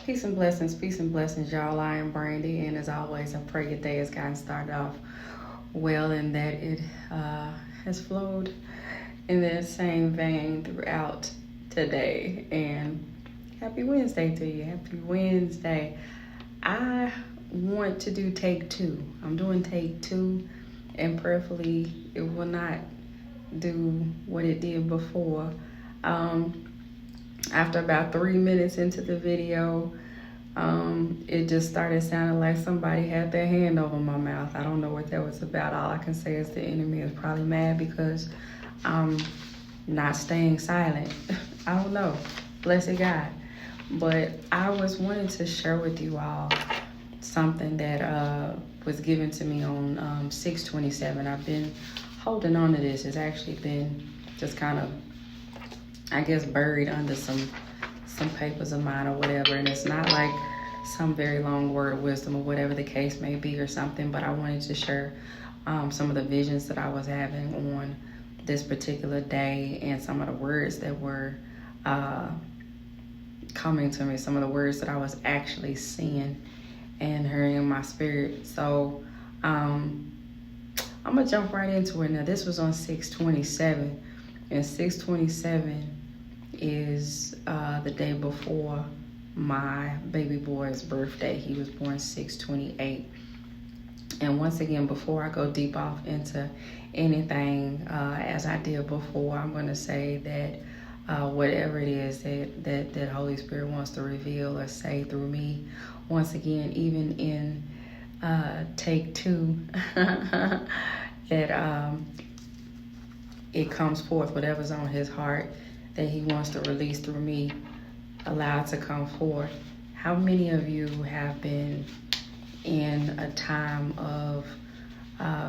Peace and blessings, y'all. I am Brandy, and as always, I pray your day has gotten started off well and that it has flowed in that same vein throughout today. And happy Wednesday to you. Happy Wednesday. I want to do take two. I'm doing take two, and prayerfully, it will not do what it did before. After about 3 minutes into the video, it just started sounding like somebody had their hand over my mouth. I don't know what that was about. All I can say is the enemy is probably mad because I'm not staying silent. I don't know. Blessed God. But I was wanting to share with you all something that was given to me on 6/27. I've been holding on to this. It's actually been just kind of, I guess, buried under some papers of mine or whatever, and it's not like some very long word of wisdom or whatever the case may be or something, but I wanted to share some of the visions that I was having on this particular day and some of the words that were coming to me, some of the words that I was actually seeing and hearing in my spirit. So I'm gonna jump right into it. Now, this was on 6/27, and 6/27 is the day before my baby boy's birthday. He was born 6/28. And once again, before I go deep off into anything, as I did before, I'm going to say that whatever it is that Holy Spirit wants to reveal or say through me, once again, even in take two, that it comes forth, whatever's on his heart that he wants to release through me, allow it to come forth. How many of you have been in a time of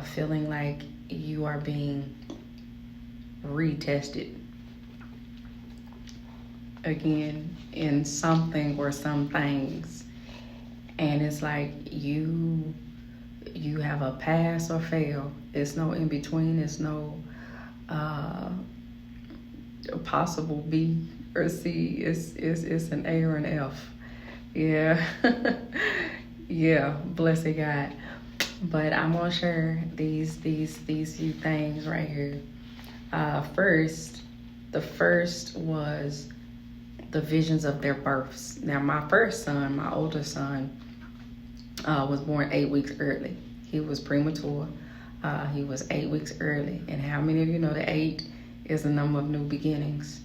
feeling like you are being retested again in something or some things, and it's like you have a pass or fail? It's no in between. It's no possible B or C. It's an A or an F. Yeah. Yeah, blessed God. But I'm gonna share these few things right here. The first was the visions of their births. Now, my first son, my older son, was born 8 weeks early. He was premature. He was 8 weeks early. And how many of you know that 8 is the number of new beginnings?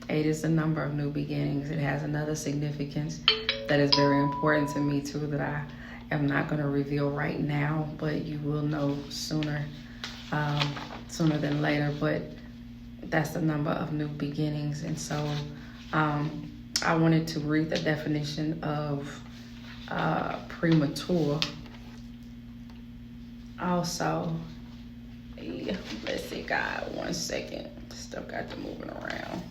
8 is the number of new beginnings. It has another significance that is very important to me too, that I am not going to reveal right now, but you will know sooner than later. But that's the number of new beginnings. And so I wanted to read the definition of premature. Also, let's see, God, 1 second. Stuff got to moving around.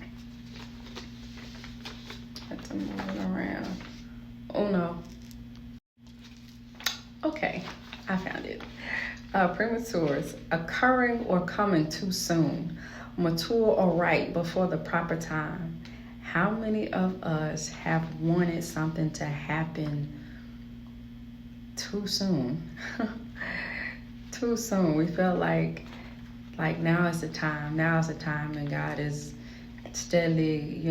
Oh no. Okay, I found it. Prematures, occurring or coming too soon, mature or ripe before the proper time. How many of us have wanted something to happen too soon? Too soon. We felt like now is the time. Now is the time, and God is steadily,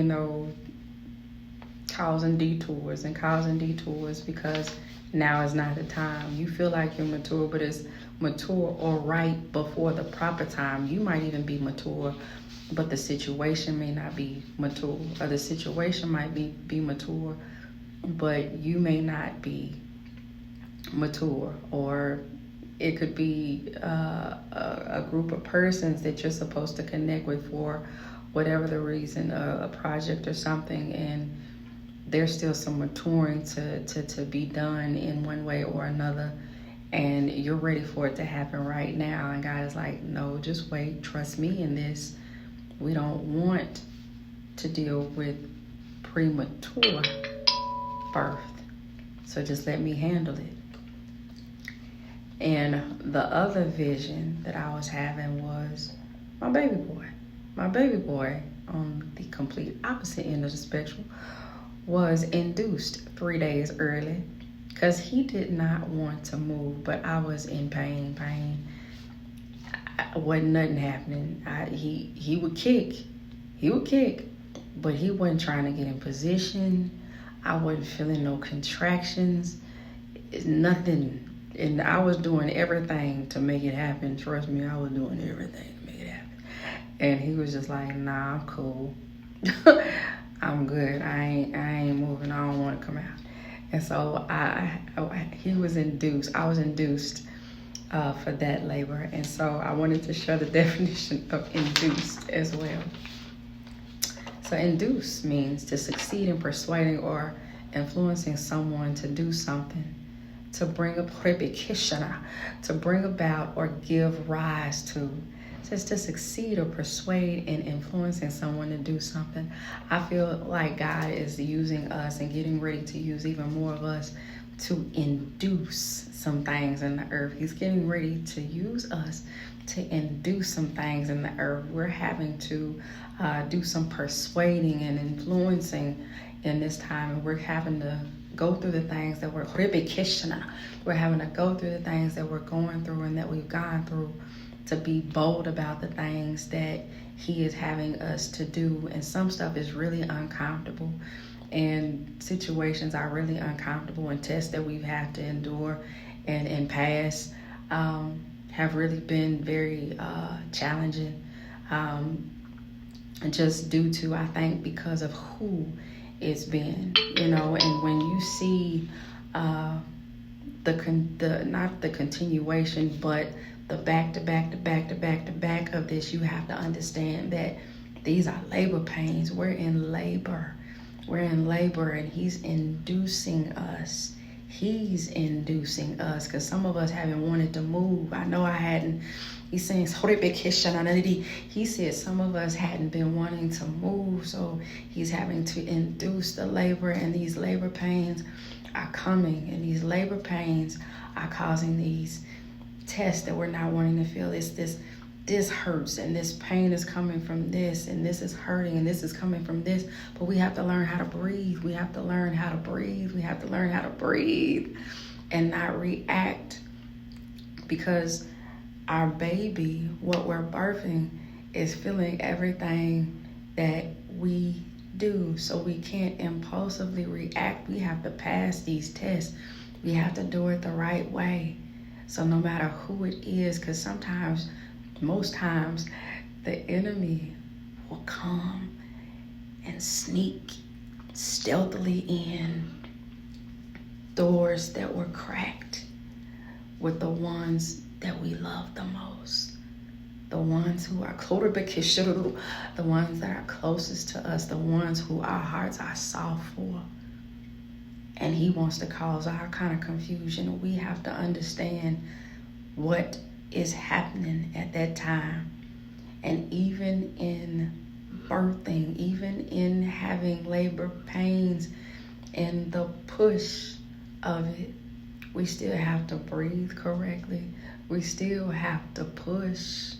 causing detours because now is not the time. You feel like you're mature, but it's mature or right before the proper time. You might even be mature, but the situation may not be mature, or the situation might be mature, but you may not be mature. Or it could be a group of persons that you're supposed to connect with for whatever the reason, a project or something, and there's still some maturing to be done in one way or another, and you're ready for it to happen right now. And God is like, no, just wait, trust me in this. We don't want to deal with premature birth, so just let me handle it. And the other vision that I was having was my baby boy on the complete opposite end of the spectrum, was induced 3 days early because he did not want to move, but I was in pain. Wasn't nothing happening. He would kick, but he wasn't trying to get in position. I wasn't feeling no contractions. It's nothing. And I was doing everything to make it happen. Trust me, I was doing everything to make it happen. And he was just like, nah, I'm cool. I'm good. I ain't moving. I don't want to come out. And so he was induced. I was induced for that labor. And so I wanted to show the definition of induced as well. So induce means to succeed in persuading or influencing someone to do something, to bring up to bring about or give rise to. It says to succeed or persuade in influencing someone to do something. I feel like God is using us and getting ready to use even more of us to induce some things in the earth. He's getting ready to use us to induce some things in the earth. We're having to do some persuading and influencing in this time, and we're having to go through the things that we're having to go through the things that we're going through and that we've gone through to be bold about the things that he is having us to do. And some stuff is really uncomfortable, and situations are really uncomfortable, and tests that we've had to endure and pass have really been very challenging, just due to, I think, because of who it's been, and when you see not the continuation, but the back to back of this, you have to understand that these are labor pains. We're in labor, and he's inducing us. He's inducing us, because some of us haven't wanted to move. I know I hadn't. He's saying, he said some of us hadn't been wanting to move, so he's having to induce the labor, and these labor pains are coming, and these labor pains are causing these tests that we're not wanting to feel. It's this hurts, and this pain is coming from this, and this is hurting, and this is coming from this. But we have to learn how to breathe. We have to learn how to breathe. We have to learn how to breathe and not react, because our baby, what we're birthing, is feeling everything that we do. So we can't impulsively react. We have to pass these tests. We have to do it the right way. So no matter who it is, because most times, the enemy will come and sneak stealthily in doors that were cracked with the ones that we love the most, the ones who are the ones that are closest to us, the ones who our hearts are soft for. And he wants to cause all kind of confusion. We have to understand what is happening at that time. And even in birthing, even in having labor pains and the push of it, we still have to breathe correctly. We still have to push.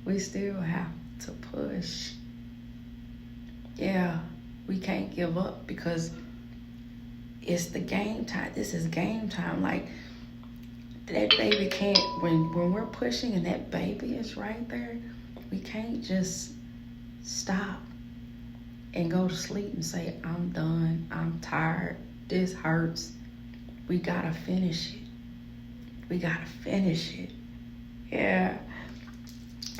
We still have to push. Yeah, we can't give up, because it's the game time. This is game time. Like, that baby can't, when we're pushing and that baby is right there, we can't just stop and go to sleep and say, I'm done, I'm tired, this hurts. We gotta finish it. We gotta finish it. Yeah.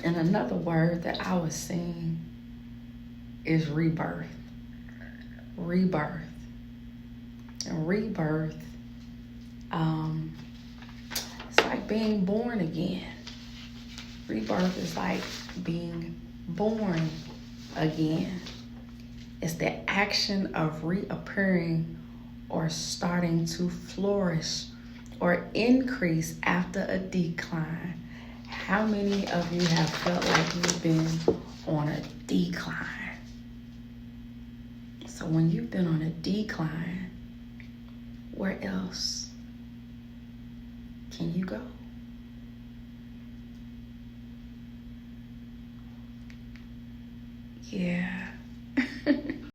And another word that I was seeing is rebirth. Rebirth. And rebirth, it's like being born again. Rebirth is like being born again. It's the action of reappearing or starting to flourish or increase after a decline. How many of you have felt like you've been on a decline? So when you've been on a decline, where else can you go? Yeah.